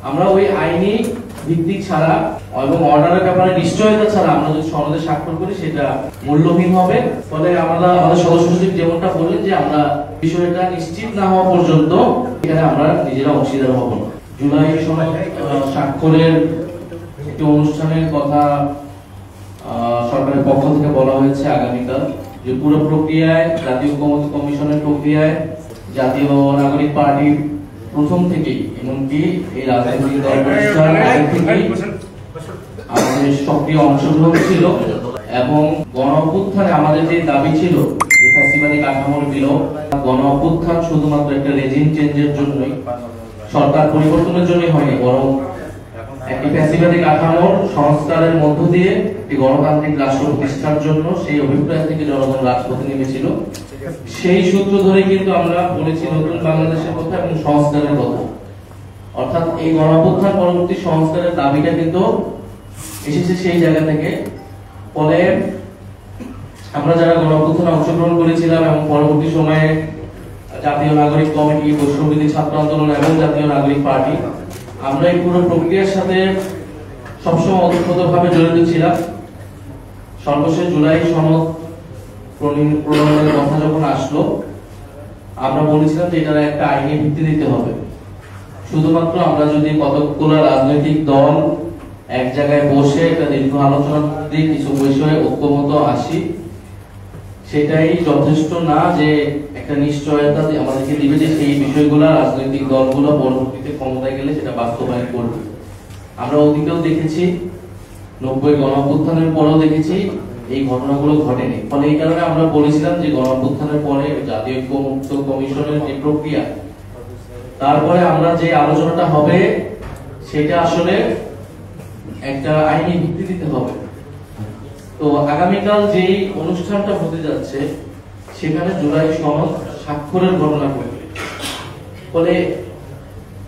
আমরা ওই আইনি ভিত্তিক ছাড়া এবং অর্ডারের ব্যাপারে নিশ্চয়তা ছাড়া আমরা যদি সনদে স্বাক্ষর করি সেটা মূল্যহীন হবে। ফলে আমাদের সদস্য সচিব যেমনটা বললেন যে আমরা বিষয়টা নিশ্চিত না হওয়া পর্যন্ত এখানে আমরা নিজেরা অংশীদার হব না। জুলাই সনদ স্বাক্ষরের একটি অনুষ্ঠানের কথা সরকারের পক্ষ থেকে বলা হয়েছে আগামীকাল, যে পুরো প্রক্রিয়ায় জাতীয় ঐক্যমত্য কমিশনের প্রক্রিয়ায় জাতীয় নাগরিক পার্টির প্রথম থেকেই এমনকি এই রাজনৈতিক দল প্রতিষ্ঠার আগে থেকেই আমাদের সক্রিয় অংশগ্রহণ ছিল এবং গণ অভ্যুত্থানে আমাদের যে দাবি ছিল যে ফ্যাসিবাদী কাঠামোর বিলোপ, গণ অভ্যুত্থান শুধুমাত্র একটা রেজিম চেঞ্জের জন্যই, সরকার পরিবর্তনের জন্যই হয়নি, বরং একটি ফ্যাসিবাদী কাঠামোর সংস্কারের মধ্য দিয়ে একটি গণতান্ত্রিক রাষ্ট্র প্রতিষ্ঠার জন্য সেই অভিপ্রায় থেকে জনগণ রাজপথে নেমেছিল। সেই সূত্র ধরে কিন্তু আমরা বলেছি নতুন বাংলাদেশের কথা এবং সংস্কারের কথা, অর্থাৎ এই গণঅভ্যুত্থান পরবর্তী সংস্কারের দাবিটা কিন্তু এসেছে সেই জায়গা থেকে। ফলে আমরা যারা গণঅভ্যুত্থানে অংশগ্রহণ করেছিলাম এবং পরবর্তী সময়ে জাতীয় নাগরিক কমিটি, বৈষম্যবিরোধী ছাত্র আন্দোলন এবং জাতীয় নাগরিক পার্টি, আমরা এই পুরো প্রক্রিয়ার সাথে সবসময় ওতপ্রোতভাবে জড়িত ছিলাম। সর্বশেষ জুলাই সনদ প্রণয়নের কথা যখন আসলো, আমরা বলেছিলাম যে এটার একটা আইনি ভিত্তি দিতে হবে। শুধুমাত্র আমরা যদি কতগুলো রাজনৈতিক দল এক জায়গায় বসে একটা দীর্ঘ আলোচনা দিয়ে কিছু বিষয়ে ঐক্যমত আসি, সেটাই যথেষ্ট না যে একটা নিশ্চয়তা আমাদেরকে দিবে যে সেই বিষয়গুলো রাজনৈতিক দলগুলো পরবর্তীতে ক্ষমতায় গেলে সেটা বাস্তবায়ন করবে। আমরা অতীতেও দেখেছি, 90 গণঅভ্যুত্থানের পরেও দেখেছি এই ঘটনাগুলো ঘটেনি। ফলে এই কারণে আমরা বলেছিলাম যে গণঅভ্যুত্থানের পরে জাতীয় ঐক্যমত্য কমিশনের যে প্রক্রিয়া, তারপরে আমরা যে আলোচনাটা হবে সেটা আসলে একটা আইনি ভিত্তি দিতে হবে। তো আগামীকাল যেই অনুষ্ঠানটা হতে যাচ্ছে সেখানে জুলাই সনদ স্বাক্ষরের ঘটনা ঘটবে। ফলে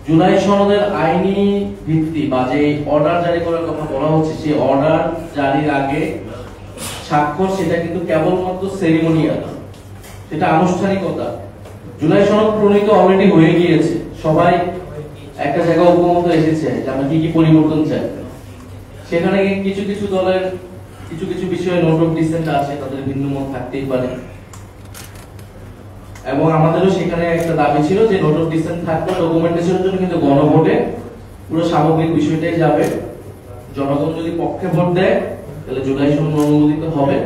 জুলাই সনদের আইনি ভিত্তি বা যে অর্ডার জারি করার কথা বলা হচ্ছে, সেই অর্ডার জারির আগে স্বাক্ষর সেটা কিন্তু কেবলমাত্র সেরিমনিয়াল, সেটা আনুষ্ঠানিকতা। জুলাই সনদ প্রণীত অলরেডি হয়ে গিয়েছে, সবাই একটা জায়গায় ঐক্যমত এসেছে যে আমরা কি কি পরিবর্তন চাই। সেখানে কিছু কিছু দলের কিছু কিছু বিষয়ে নোট অফ ডিসেন্ট আছে, তাদের ভিন্ন মত থাকতেই পারে এবং আমাদেরও সেখানে একটা দাবি ছিল যে নোট অফ ডিসেন্ট থাকলে ডকুমেন্টেশনের জন্য কিন্তু গণভোটে পুরো সামগ্রিক বিষয়টাই যাবে। জনগণ যদি পক্ষে ভোট দেয় তাহলে জুলাই সনদ অনুমোদিত হবে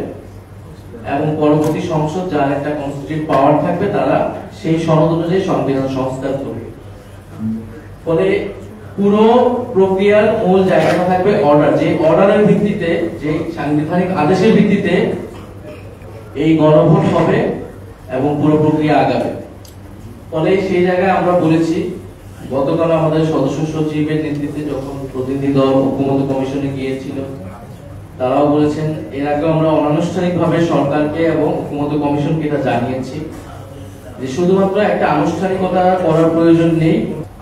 এবং পরবর্তী সংসদ যার একটা কনস্টিটিউটিভ পাওয়ার থাকবে তারা সেই সনদ অনুযায়ী সংবিধান সংস্কার করবে। ফলে পুরো প্রক্রিয়ার মূল জায়গাটা থাকবে অর্ডার, যে অর্ডারের ভিত্তিতে, যে সাংবিধানিক আদেশের ভিত্তিতে এই গণভোট হবে এবং পুরো প্রক্রিয়া আগাবে। ফলে সেই জায়গায় আমরা বলেছি, গতকাল আমাদের সদস্য সচিবের নেতৃত্বে যখন প্রতিনিধি দল ঐক্যমত্য কমিশনে গিয়েছিল, তারাও বলেছেন, এর আগে আমরা অনানুষ্ঠানিকভাবে সরকারকে এবং ঐক্যমত্য কমিশনকে এটা জানিয়েছি যে শুধুমাত্র একটা আনুষ্ঠানিকতা করার প্রয়োজন নেই।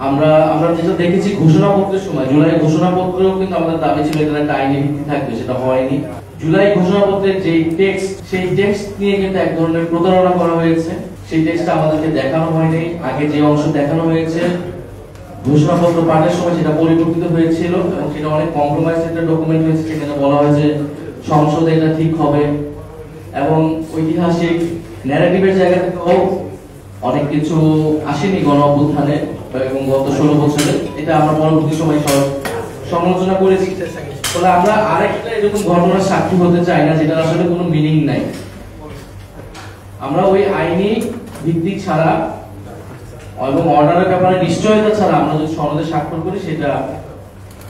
আমরা যেটা দেখেছি ঘোষণাপত্রের সময়, জুলাই ঘোষণাপত্রেও কিন্তু আমাদের দাবি ছিল এখানে একটা আইনি ভিত্তি থাকবে, সেটা হয়নি। জুলাই ঘোষণাপত্রের যে টেক্সট, সেই টেক্সট নিয়ে কিন্তু এক ধরনের প্রতারণা করা হয়েছে। সেই টেক্সটটা আমাদেরকে দেখানো হয়নি, আগে যে অংশ দেখানো হয়েছে ঘোষণাপত্র পাঠের সময় সেটা পরিবর্তিত হয়েছিল এবং সেটা অনেক কম্প্রোমাইজ একটা ডকুমেন্ট হয়েছে। সেখানে বলা হয়েছে সংসদে এটা ঠিক হবে এবং ঐতিহাসিক ন্যারেটিভের জায়গা থেকেও অনেক কিছু আসেনি গণ অভ্যুত্থানে এবং গত 16 বছরে। এটা আমরা পরবর্তী সময় সমালোচনা করেছি। ফলে আমরা আরেকটা এরকম ঘটনার সাক্ষী হতে চাই না যেটা আসলে কোনো মিনিং নাই। আমরা ওই আইনি ভিত্তি ছাড়া এবং অর্ডারের ব্যাপারে নিশ্চয়তা ছাড়া আমরা যদি সনদে স্বাক্ষর করি সেটা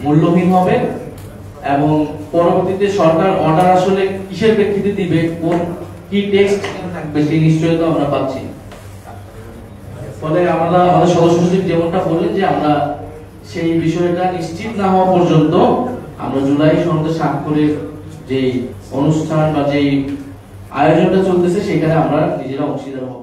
মূল্যহীন হবে এবং পরবর্তীতে সরকার অর্ডার আসলে কিসের প্রেক্ষিতে দিবে, কোন কি টেক্সট থাকবে সেই নিশ্চয়তা আমরা পাচ্ছি। ফলে আমাদের সদস্য সচিব যেমনটা বললেন যে আমরা সেই বিষয়টা নিশ্চিত না হওয়া পর্যন্ত আমরা জুলাই সনদে স্বাক্ষরের যে অনুষ্ঠান বা যে আয়োজনটা চলতেছে সেখানে আমরা নিজেরা অংশীদার হব।